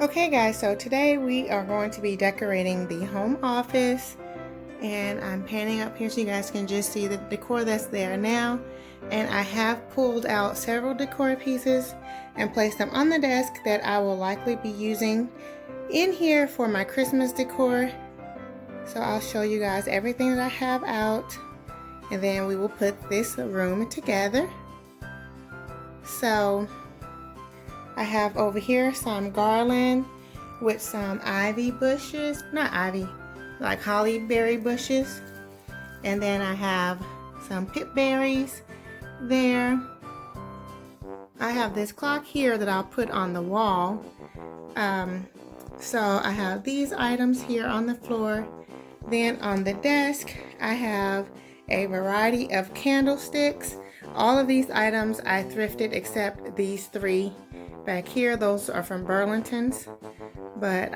Okay guys, so today we are going to be decorating the home office, and I'm panning up here so you guys can just see the decor that's there now. And I have pulled out several decor pieces and placed them on the desk that I will likely be using in here for my Christmas decor. So I'll show you guys everything that I have out, and then we will put this room together. So I have over here some garland with some ivy bushes, not ivy, like holly berry bushes. And then I have some pip berries there. I have this clock here that I'll put on the wall. So I have these items here on the floor. Then on the desk, I have a variety of candlesticks. All of these items I thrifted except these three back here. Those are from Burlington's. But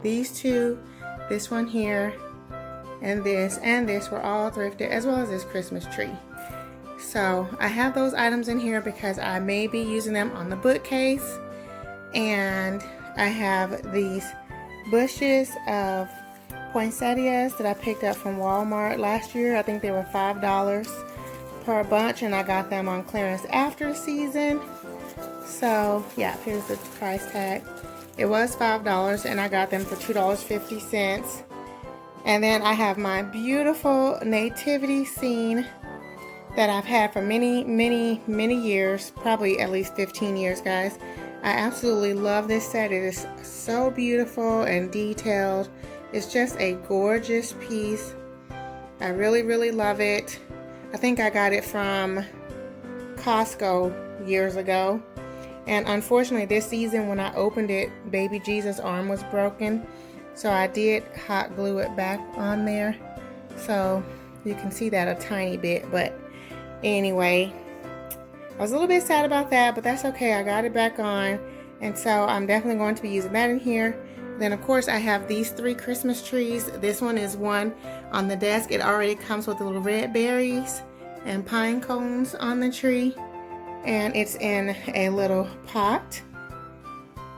these two, this one here, and this were all thrifted, as well as this Christmas tree. So I have those items in here because I may be using them on the bookcase. And I have these bushes of poinsettias that I picked up from Walmart last year. I think they were $5 per bunch, and I got them on clearance after season. So yeah, here's the price tag. It was $5 and I got them for $2.50. And then I have my beautiful Nativity Scene that I've had for many years, probably at least 15 years, guys. I absolutely love this set. It is so beautiful and detailed. It's just a gorgeous piece. I really love it. I think I got it from Costco years ago. And unfortunately this season when I opened it, baby Jesus' arm was broken. So I did hot glue it back on there. So you can see that a tiny bit. But anyway, I was a little bit sad about that, but that's okay. I got it back on. And so I'm definitely going to be using that in here. Then of course I have these three Christmas trees. This one is one on the desk. It already comes with the little red berries and pine cones on the tree. And it's in a little pot.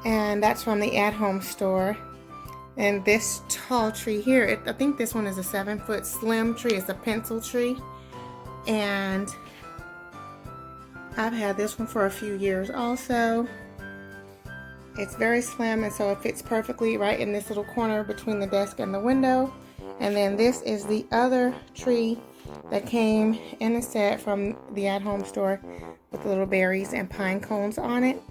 And that's from the at-home store. And this tall tree here, I think this one is a 7-foot slim tree. It's a pencil tree. And I've had this one for a few years also. It's very slim, and so it fits perfectly right in this little corner between the desk and the window. And then this is the other tree that came in a set from the at-home store with the little berries and pine cones on it.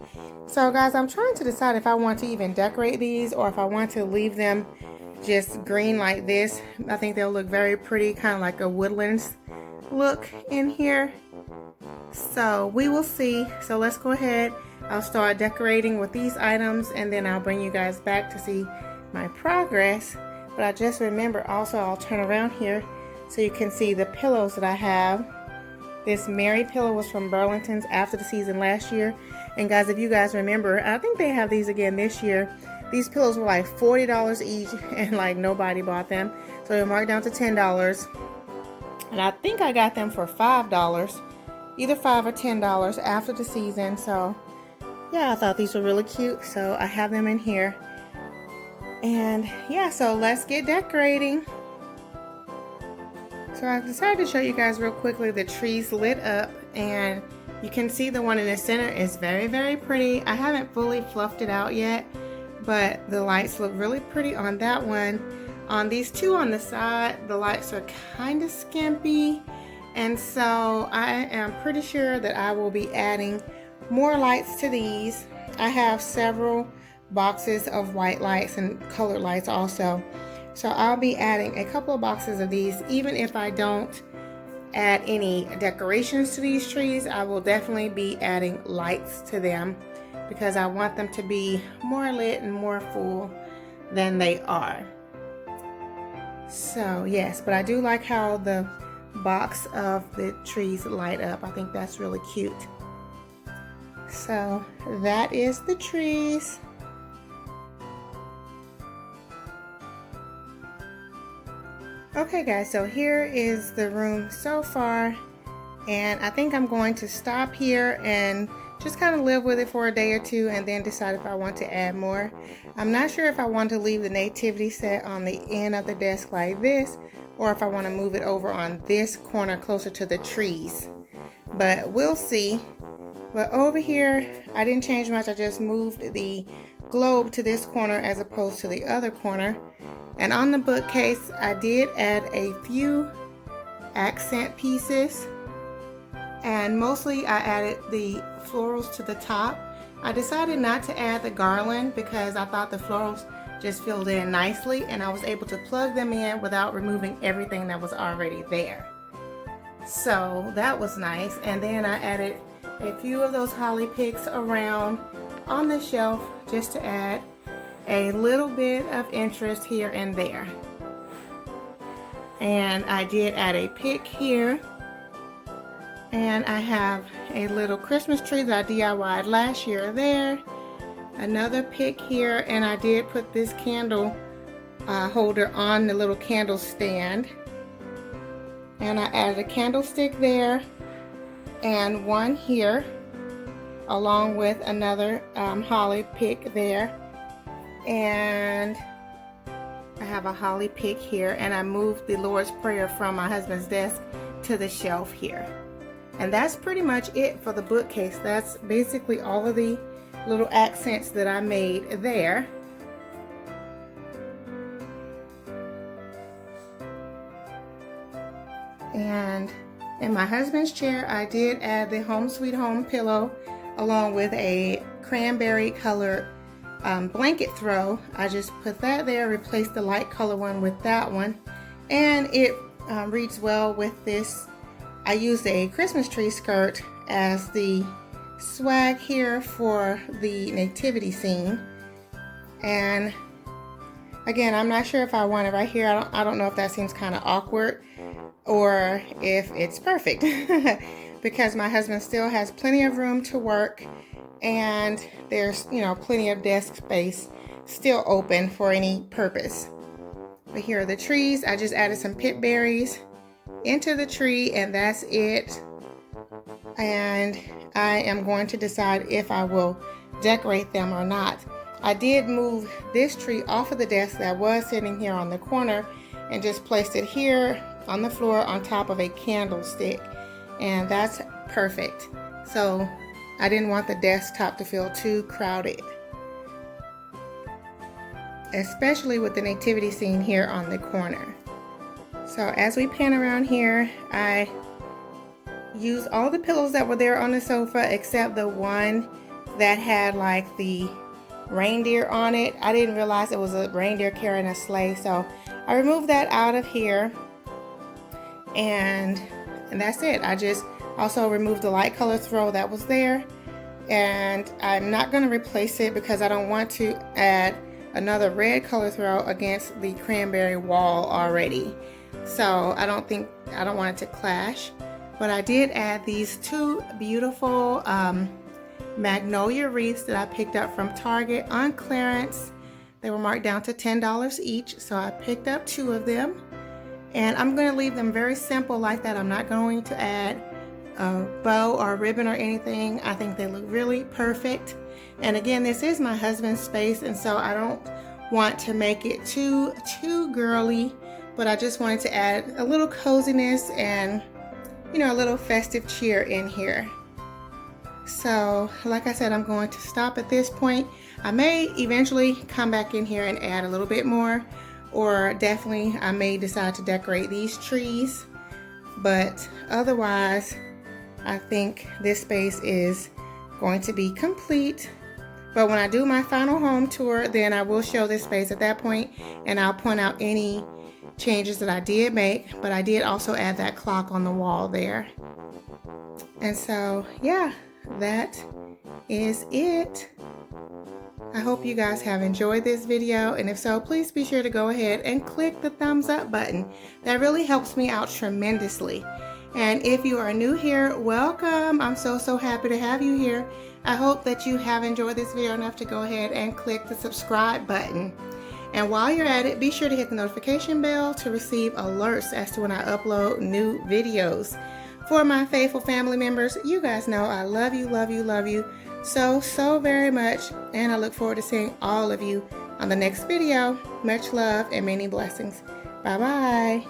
So guys, I'm trying to decide if I want to even decorate these or if I want to leave them just green like this. I think they'll look very pretty, kind of like a woodlands look in here. So we will see. So let's go ahead. I'll start decorating with these items, and then I'll bring you guys back to see my progress. But I just remember also, I'll turn around here so you can see the pillows that I have. This Mary pillow was from Burlington's after the season last year. And guys, if you guys remember, I think they have these again this year. These pillows were like $40 each, and like nobody bought them. So they marked down to $10. And I think I got them for $5, either $5 or $10 after the season. So yeah, I thought these were really cute. So I have them in here. And yeah, so let's get decorating. So I decided to show you guys real quickly the trees lit up, and you can see the one in the center is very pretty. I haven't fully fluffed it out yet, but the lights look really pretty on that one. On these two on the side, the lights are kind of skimpy, and so I am pretty sure that I will be adding more lights to these. I have several boxes of white lights and colored lights also. So I'll be adding a couple of boxes of these. Even if I don't add any decorations to these trees, I will definitely be adding lights to them because I want them to be more lit and more full than they are. So yes, but I do like how the box of the trees light up. I think that's really cute. So that is the trees. Okay guys, so here is the room so far, and I think I'm going to stop here and just kind of live with it for a day or two and then decide if I want to add more. I'm not sure if I want to leave the nativity set on the end of the desk like this, or if I want to move it over on this corner closer to the trees, but we'll see. But over here, I didn't change much. I just moved the globe to this corner as opposed to the other corner. And on the bookcase, I did add a few accent pieces, and mostly I added the florals to the top. I decided not to add the garland because I thought the florals just filled in nicely, and I was able to plug them in without removing everything that was already there. So that was nice. And then I added a few of those holly picks around on the shelf just to add a little bit of interest here and there. And I did add a pick here, and I have a little Christmas tree that I DIY'd last year there, another pick here, and I did put this candle holder on the little candle stand, and I added a candlestick there and one here along with another holly pick there. And I have a holly pick here, and I moved the Lord's Prayer from my husband's desk to the shelf here. And that's pretty much it for the bookcase. That's basically all of the little accents that I made there. And in my husband's chair, I did add the Home Sweet Home pillow along with a cranberry colored blanket throw. I just put that there, replaced the light color one with that one, and it reads well with this. I used a Christmas tree skirt as the swag here for the nativity scene. And again, I'm not sure if I want it right here. I don't know if that seems kind of awkward or if it's perfect because my husband still has plenty of room to work, and there's, you know, plenty of desk space still open for any purpose. But here are the trees. I just added some pit berries into the tree, and that's it. And I am going to decide if I will decorate them or not. I did move this tree off of the desk that was sitting here on the corner and just placed it here on the floor on top of a candlestick, and that's perfect. So I didn't want the desktop to feel too crowded, especially with the nativity scene here on the corner. So as we pan around here, I used all the pillows that were there on the sofa except the one that had like the reindeer on it. I didn't realize it was a reindeer carrying a sleigh, so I removed that out of here, and that's it. I just also removed the light color throw that was there, and I'm not going to replace it because I don't want to add another red color throw against the cranberry wall already. So I don't want it to clash. But I did add these two beautiful Magnolia Wreaths that I picked up from Target on clearance. They were marked down to $10 each, so I picked up two of them. And I'm going to leave them very simple like that. I'm not going to add a bow or ribbon or anything. I think they look really perfect. And again, this is my husband's space, and so I don't want to make it too girly, but I just wanted to add a little coziness and, you know, a little festive cheer in here. So like I said, I'm going to stop at this point. I may eventually come back in here and add a little bit more, or definitely I may decide to decorate these trees, but otherwise I think this space is going to be complete. But when I do my final home tour, then I will show this space at that point, and I'll point out any changes that I did make. But I did also add that clock on the wall there. And so yeah, that is it. I hope you guys have enjoyed this video, and if so, please be sure to go ahead and click the thumbs up button. That really helps me out tremendously. And if you are new here, welcome. I'm so happy to have you here. I hope that you have enjoyed this video enough to go ahead and click the subscribe button. And while you're at it, be sure to hit the notification bell to receive alerts as to when I upload new videos. For my faithful family members, you guys know I love you, love you, love you so very much. And I look forward to seeing all of you on the next video. Much love and many blessings. Bye-bye.